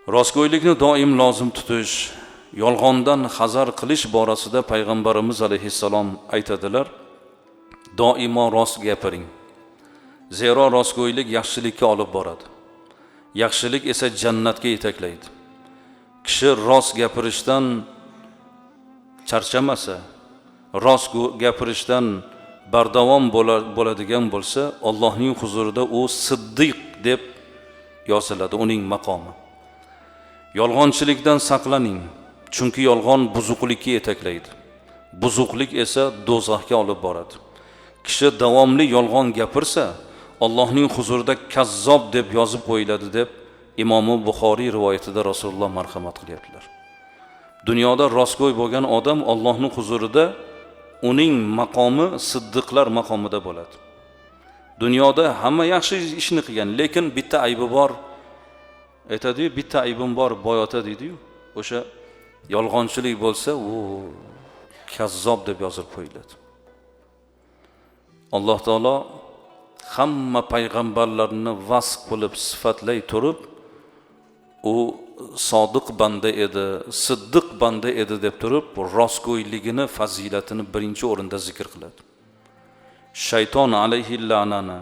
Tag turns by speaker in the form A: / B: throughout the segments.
A: Rostgo'ylikni doim lozim tutish, yolg'ondan hazar qilish borasida payg'ambarimiz alayhissalom aytadilar: doimo rost gapiring. Zero rostgo'ylik yaxshilikka olib boradi. Yaxshilik esa jannatga yetaklaydi. Kishi rost gapirishdan charchamasa, rost gapirishdan bardavom bo'ladigan bo'lsa, Allohning huzurida u siddiq deb yoziladi uning maqomi. Yolg'onchilikdan saqlaning, chunki yolg'on buzuqlikka yetaklaydi. Buzuqlik esa do'zaxga olib boradi. Kishi davomli yolg'on gapirsa, Allohning huzurida kazzob deb yozib qo'yiladi deb Imom Buxoriy rivoyatida Rasululloh marhamat qilyaptilar. Dunyoda rostgo'y bo'lgan odam Allohning huzurida uning maqomi siddiqlar maqomida bo'ladi. Dunyoda hamma yaxshi ishni qilgan, lekin bitta aybi bor. Aytadi-yu, bitta aybim bor, boyota deydi-yu. O'sha yolg'onchilik bo'lsa, u kazzob deb yozib qo'yiladi. Alloh taolo hamma payg'ambarlarni vasf qilib sifatlay turib, u sodiq banda edi, siddiq banda edi deb turib, rostgo'yligini, fazilatini birinchi o'rinda zikr qiladi. Shayton alayhi la'nana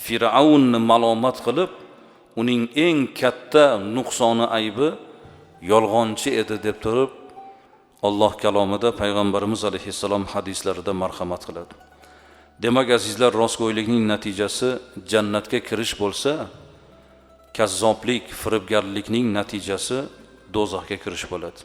A: Fir'avnni malomat qilib, uning eng katta nuqsoni aybi yolg'onchi edi deb turib, Alloh kalomida payg'ambarimiz alayhissalom hadislarida marhamat qiladi. Demak azizlar, rostgo'ylikning natijasi jannatga kirish bo'lsa, kazzoblik, firibgarlikning natijasi do'zaxga kirish bo'ladi.